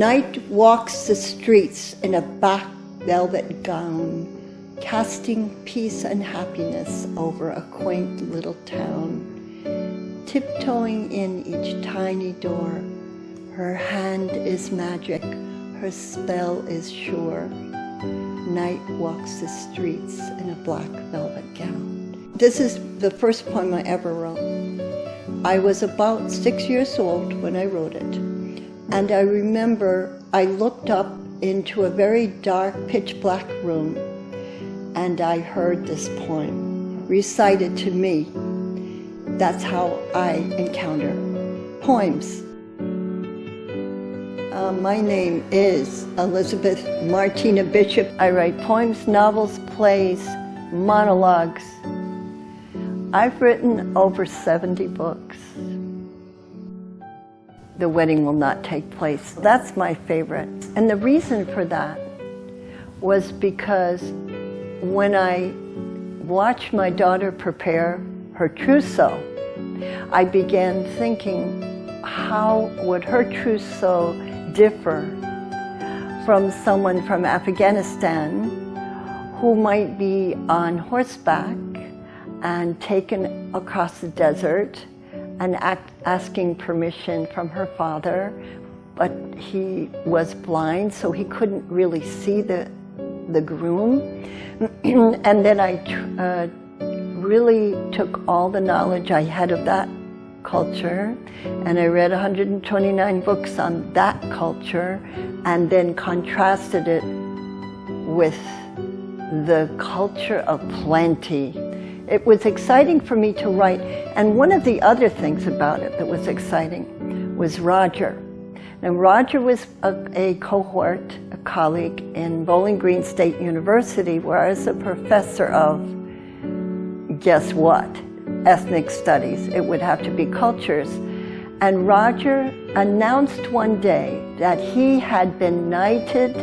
Night walks the streets in a black velvet gown, casting peace and happiness over a quaint little town. Tiptoeing in each tiny door, her hand is magic, her spell is sure. Night walks the streets in a black velvet gown. This is the first poem I ever wrote. I was about 6 years old when I wrote it. And I remember I looked up into a very dark, pitch black room, and I heard this poem recited to me. That's how I encounter poems. My name is Elizabeth Martina Bishop. I write poems, novels, plays, monologues. I've written over 70 books. The wedding will not take place. That's my favorite. And the reason for that was because when I watched my daughter prepare her trousseau, I began thinking, how would her trousseau differ from someone from Afghanistan who might be on horseback and taken across the desert and asking permission from her father, but he was blind, so he couldn't really see the groom. And then I really took all the knowledge I had of that culture, and I read 129 books on that culture, and then contrasted it with the culture of plenty. It was exciting for me to write, and one of the other things about it that was exciting was Roger. Now Roger was a cohort, a colleague in Bowling Green State University, where I was a professor of, guess what? Ethnic studies. It would have to be cultures. And Roger announced one day that he had been knighted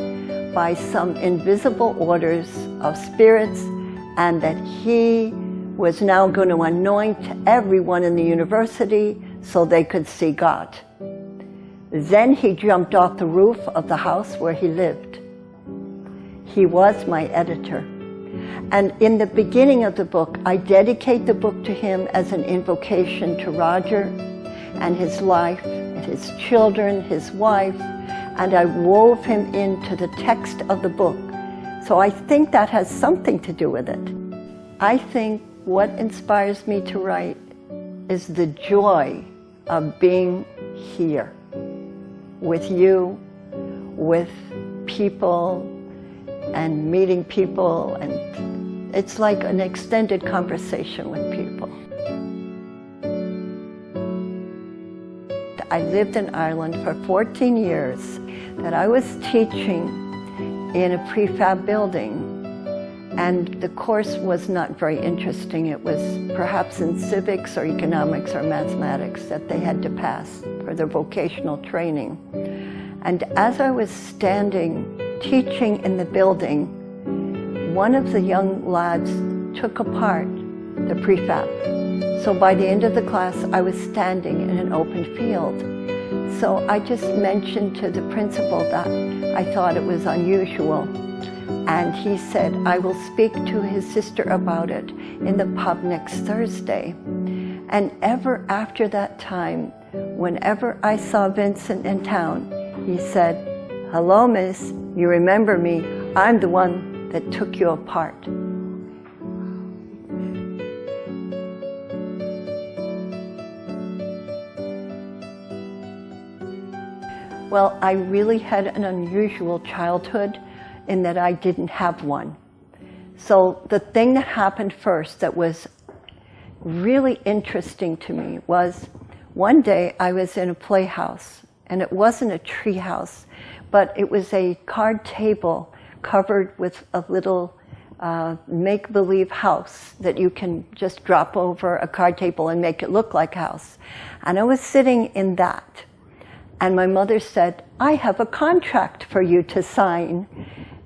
by some invisible orders of spirits, and that he was now going to anoint everyone in the university so they could see God. Then he jumped off the roof of the house where he lived. He was my editor. And in the beginning of the book, I dedicate the book to him as an invocation to Roger and his life, and his children, his wife, and I wove him into the text of the book. So I think that has something to do with it. I think what inspires me to write is the joy of being here with you, with people, and meeting people, and it's like an extended conversation with people. I lived in Ireland for 14 years, that I was teaching in a prefab building, and the course was not very interesting. It was perhaps in civics or economics or mathematics that they had to pass for their vocational training. And as I was standing teaching in the building, one of the young lads took apart the prefab. So by the end of the class, I was standing in an open field. So I just mentioned to the principal that I thought it was unusual. And he said, I will speak to his sister about it in the pub next Thursday. And ever after that time, whenever I saw Vincent in town, he said, hello, miss, you remember me? I'm the one that took you apart. Well, I really had an unusual childhood in that I didn't have one. So the thing that happened first that was really interesting to me was one day I was in a playhouse, and it wasn't a tree house, but it was a card table covered with a little make-believe house that you can just drop over a card table and make it look like a house. And I was sitting in that, and my mother said, I have a contract for you to sign.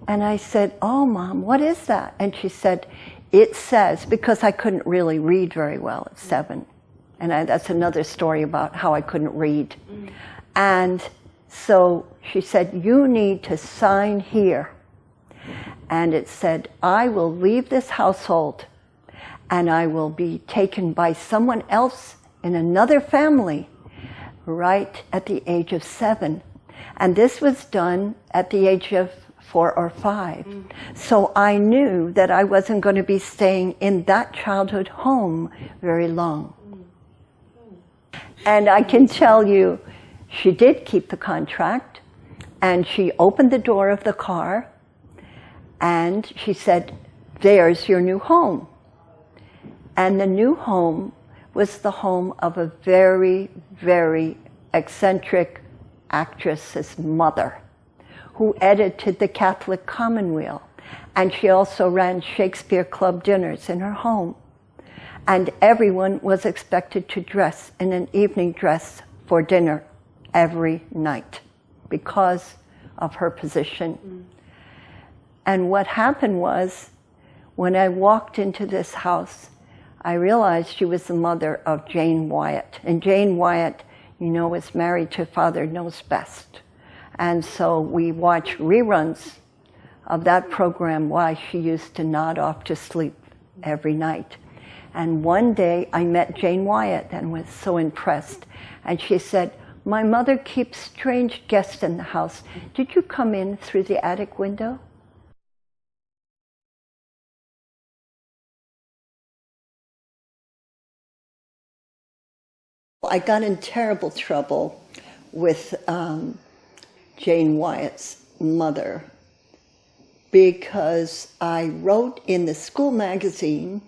And I said, oh, Mom, what is that? And she said, it says, because I couldn't really read very well at 7. And that's another story about how I couldn't read. And So she said, you need to sign here. And it said, I will leave this household and I will be taken by someone else in another family right at the age of 7. And this was done at the age of 4 or 5. So I knew that I wasn't going to be staying in that childhood home very long. And I can tell you, she did keep the contract, and she opened the door of the car, and she said, there's your new home. And the new home was the home of a very, very eccentric actress's mother, who edited the Catholic Commonweal. And she also ran Shakespeare Club dinners in her home. And everyone was expected to dress in an evening dress for dinner every night because of her position. And what happened was, when I walked into this house, I realized she was the mother of Jane Wyatt. And Jane Wyatt, you know, was married to Father Knows Best. And so we watched reruns of that program while she used to nod off to sleep every night. And one day I met Jane Wyatt and was so impressed. And she said, my mother keeps strange guests in the house. Did you come in through the attic window? I got in terrible trouble with Jane Wyatt's mother because I wrote in the school magazine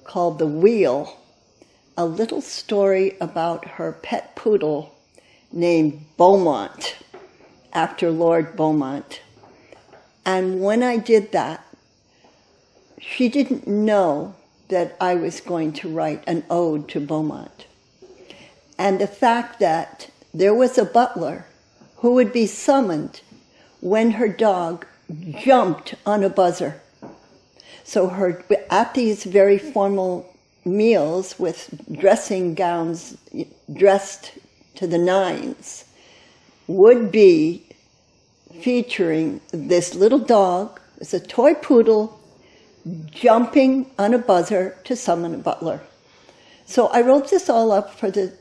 called The Wheel a little story about her pet poodle named Beaumont, after Lord Beaumont. And when I did that, she didn't know that I was going to write an ode to Beaumont. And the fact that there was a butler who would be summoned when her dog jumped on a buzzer. So her, at these very formal meals with dressing gowns dressed to the nines, would be featuring this little dog, it's a toy poodle, jumping on a buzzer to summon a butler. So I wrote this all up for the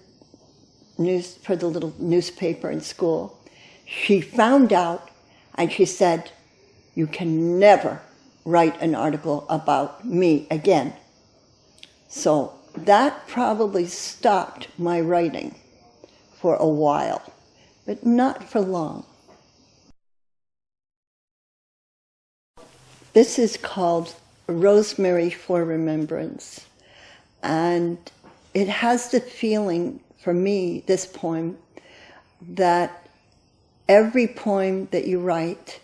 little newspaper in school. She found out and she said, you can never write an article about me again. So that probably stopped my writing for a while, but not for long. This is called Rosemary for Remembrance, and it has the feeling, for me, this poem, that every poem that you write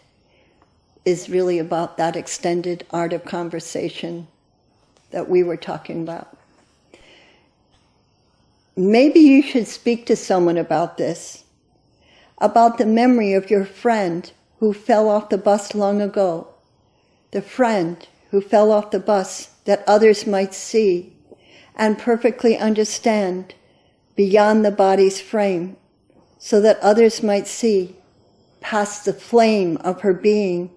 is really about that extended art of conversation that we were talking about. Maybe you should speak to someone about this, about the memory of your friend who fell off the bus long ago, the friend who fell off the bus that others might see and perfectly understand beyond the body's frame, so that others might see past the flame of her being,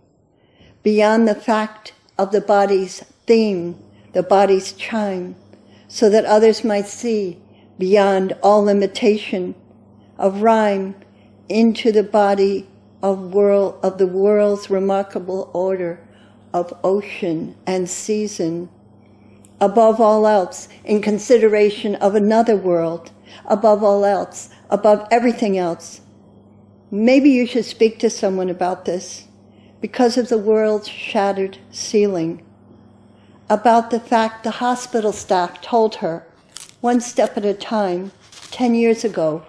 beyond the fact of the body's theme, the body's chime, so that others might see beyond all limitation of rhyme into the body of the world's remarkable order of ocean and season, above all else, in consideration of another world, above all else, above everything else. Maybe you should speak to someone about this because of the world's shattered ceiling, about the fact the hospital staff told her, one step at a time, 10 years ago,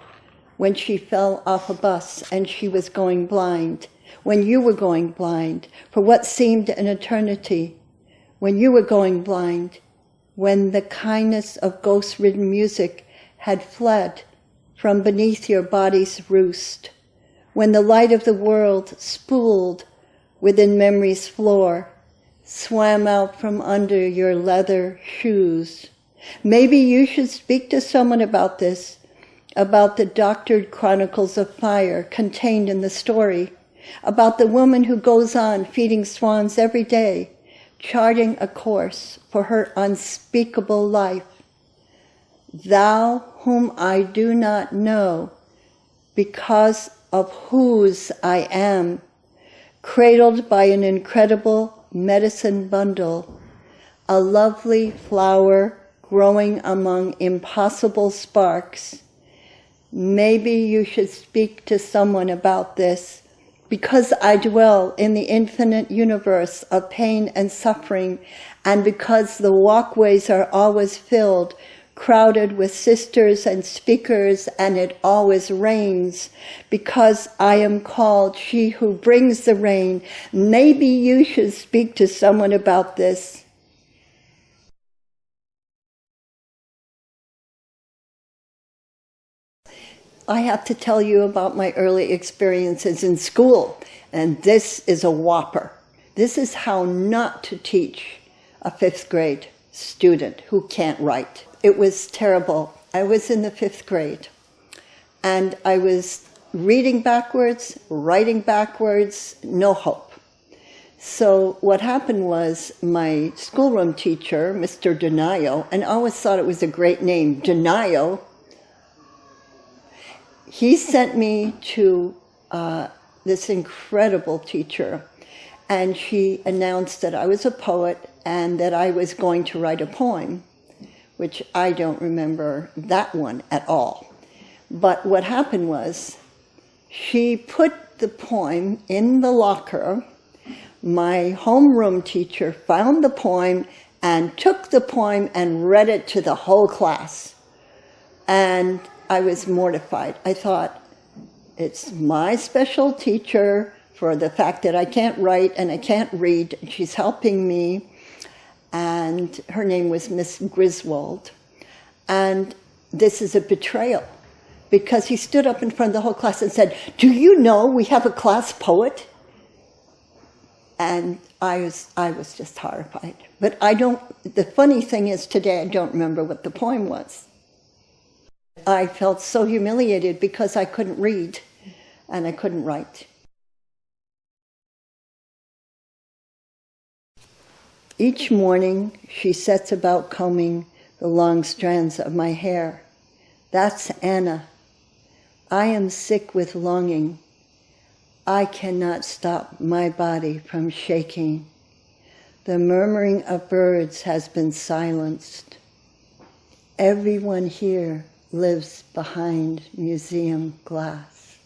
when she fell off a bus and she was going blind, when you were going blind for what seemed an eternity, when you were going blind, when the kindness of ghost-ridden music had fled from beneath your body's roost, when the light of the world spooled within memory's floor, swam out from under your leather shoes. Maybe you should speak to someone about this, about the doctored chronicles of fire contained in the story, about the woman who goes on feeding swans every day, charting a course for her unspeakable life. Thou whom I do not know, because of whose I am, cradled by an incredible medicine bundle, a lovely flower growing among impossible sparks. Maybe you should speak to someone about this, because I dwell in the infinite universe of pain and suffering, and because the walkways are always filled, crowded with sisters and speakers, and it always rains, because I am called she who brings the rain. Maybe you should speak to someone about this. I have to tell you about my early experiences in school, and this is a whopper. This is how not to teach a 5th grade student who can't write. It was terrible. I was in the 5th grade, and I was reading backwards, writing backwards, no hope. So what happened was my schoolroom teacher, Mr. Donayo, and I always thought it was a great name, Donayo, he sent me to this incredible teacher, and she announced that I was a poet and that I was going to write a poem, which I don't remember that one at all. But what happened was she put the poem in the locker. My homeroom teacher found the poem and took the poem and read it to the whole class. And I was mortified. I thought, it's my special teacher for the fact that I can't write and I can't read. She's helping me. And her name was Miss Griswold. And this is a betrayal, because he stood up in front of the whole class and said, do you know we have a class poet? And I was just horrified. But the funny thing is today I don't remember what the poem was. I felt so humiliated because I couldn't read and I couldn't write. Each morning she sets about combing the long strands of my hair. That's Anna. I am sick with longing. I cannot stop my body from shaking. The murmuring of birds has been silenced. Everyone here lives behind museum glass.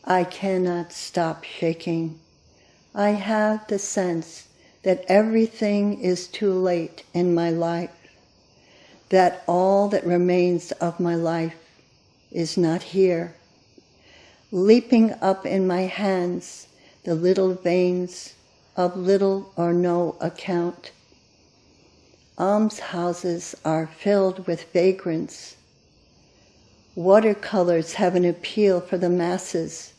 I cannot stop shaking. I have the sense that everything is too late in my life, that all that remains of my life is not here. Leaping up in my hands, the little veins of little or no account. Almshouses are filled with vagrants. Watercolors have an appeal for the masses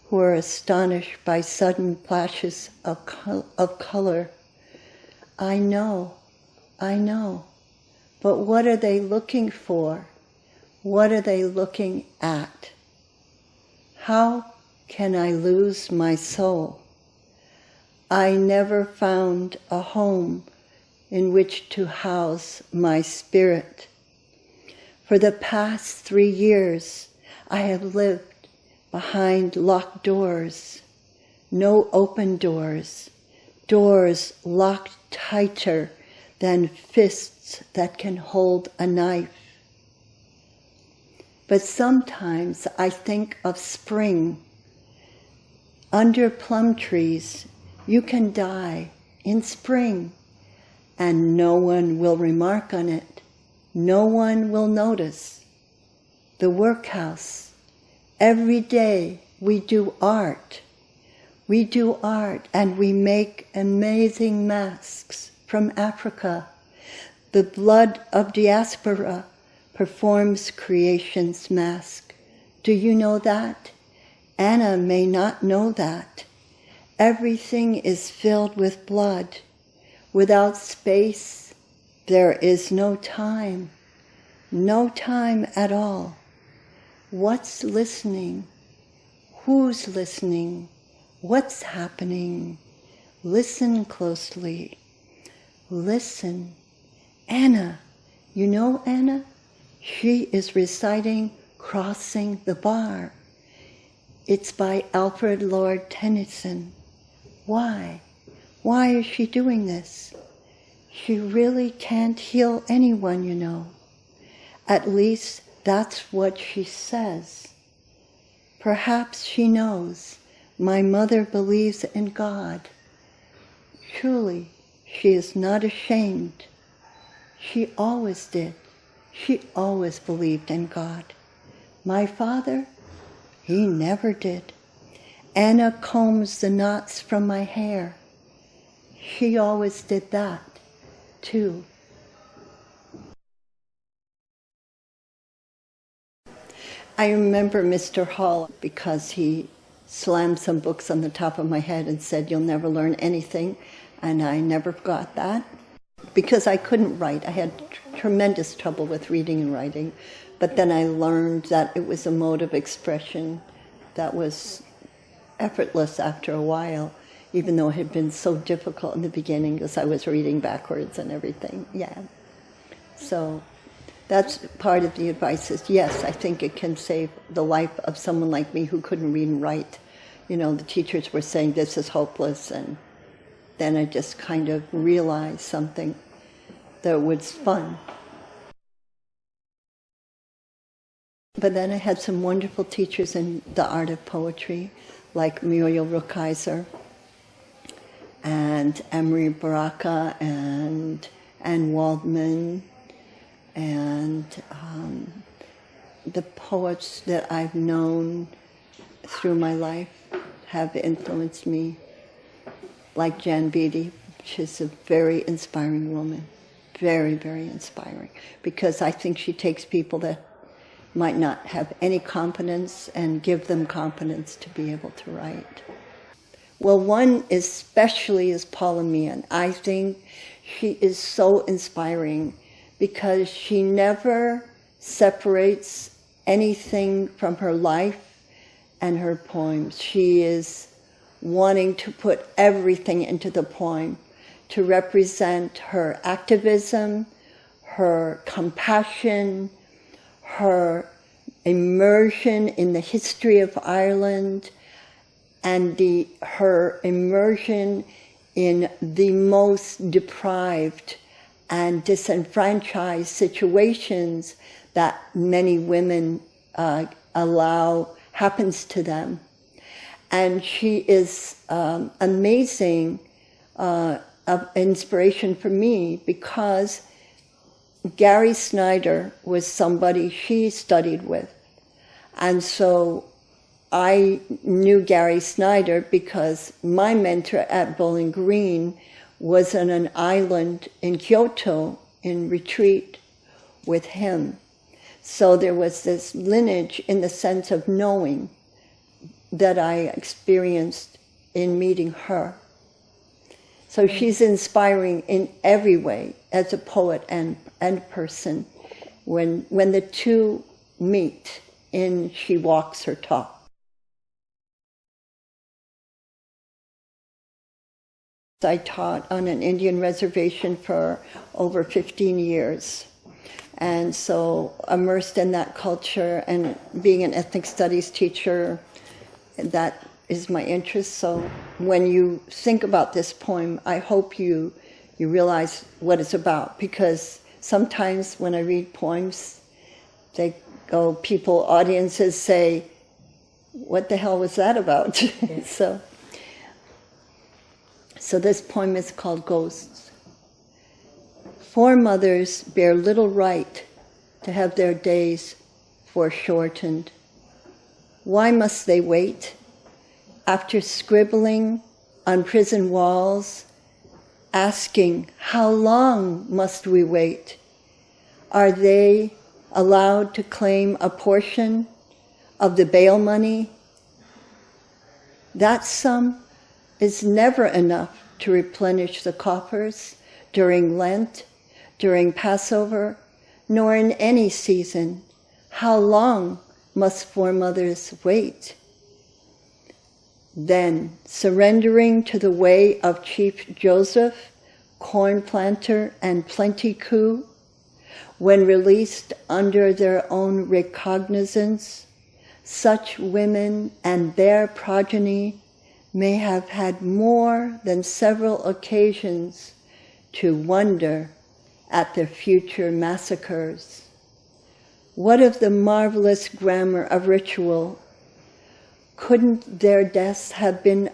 who are astonished by sudden flashes of color. I know, but what are they looking for? What are they looking at? How can I lose my soul? I never found a home in which to house my spirit. For the past 3 years, I have lived behind locked doors, no open doors, doors locked tighter than fists that can hold a knife. But sometimes I think of spring. Under plum trees, you can die in spring, and no one will remark on it. No one will notice. The workhouse. Every day we do art. We do art and we make amazing masks from Africa. The blood of diaspora performs creation's mask. Do you know that? Anna may not know that. Everything is filled with blood. Without space, there is no time at all. What's listening? Who's listening? What's happening? Listen closely. Listen. Anna, you know Anna? She is reciting Crossing the Bar. It's by Alfred Lord Tennyson. Why? Why is she doing this? She really can't heal anyone, you know. At least that's what she says. Perhaps she knows. My mother believes in God. Truly, she is not ashamed. She always did. She always believed in God. My father, he never did. Anna combs the knots from my hair. She always did that, too. I remember Mr. Hall because he slammed some books on the top of my head and said, "You'll never learn anything," and I never forgot that. Because I couldn't write. I had tremendous trouble with reading and writing, but then I learned that it was a mode of expression that was effortless after a while, even though it had been so difficult in the beginning because I was reading backwards and everything. Yeah. So that's part of the advice is, yes, I think it can save the life of someone like me who couldn't read and write. You know, the teachers were saying this is hopeless, and then I just kind of realized something that was fun. But then I had some wonderful teachers in the art of poetry, like Muriel Rukeyser and Emery Baraka and Anne Waldman, and the poets that I've known through my life have influenced me, like Jan Beatty. She's a very inspiring woman, very, very inspiring, because I think she takes people that might not have any confidence and give them confidence to be able to write. Well, one especially is Paula Meehan. I think she is so inspiring because she never separates anything from her life and her poems. She is wanting to put everything into the poem to represent her activism, her compassion, her immersion in the history of Ireland, and her immersion in the most deprived and disenfranchised situations that many women allow happens to them. And she is amazing of inspiration for me because Gary Snyder was somebody she studied with. And so I knew Gary Snyder because my mentor at Bowling Green was on an island in Kyoto in retreat with him. So there was this lineage in the sense of knowing that I experienced in meeting her. So she's inspiring in every way as a poet and person when the two meet in She Walks Her Talk. I taught on an Indian reservation for over 15 years. And so immersed in that culture and being an ethnic studies teacher, that is my interest. So when you think about this poem, I hope you realize what it's about, because sometimes when I read poems, audiences say, what the hell was that about? Yeah. So this poem is called Ghosts. Foremothers bear little right to have their days foreshortened. Why must they wait? After scribbling on prison walls, asking, how long must we wait? Are they allowed to claim a portion of the bail money? That sum is never enough to replenish the coffers during Lent, during Passover, nor in any season. How long must foremothers wait? Then, surrendering to the way of Chief Joseph, corn planter and plenty coup, when released under their own recognizance, such women and their progeny may have had more than several occasions to wonder at their future massacres. What of the marvelous grammar of ritual? Couldn't their deaths have been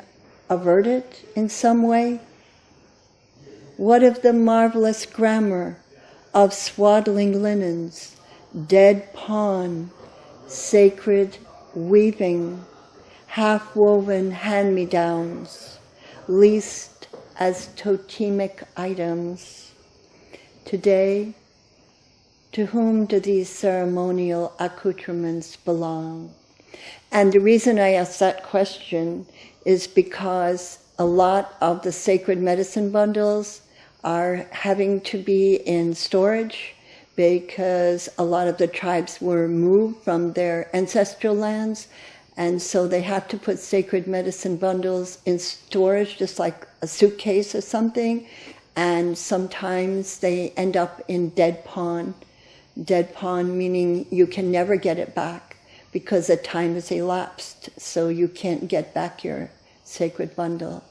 averted in some way? What of the marvelous grammar of swaddling linens, dead pawn, sacred weaving, half-woven hand-me-downs, leased as totemic items? Today, to whom do these ceremonial accoutrements belong? And the reason I ask that question is because a lot of the sacred medicine bundles are having to be in storage because a lot of the tribes were moved from their ancestral lands, and so they have to put sacred medicine bundles in storage, just like a suitcase or something, and sometimes they end up in dead pawn. Dead pawn meaning you can never get it back because the time has elapsed, so you can't get back your sacred bundle.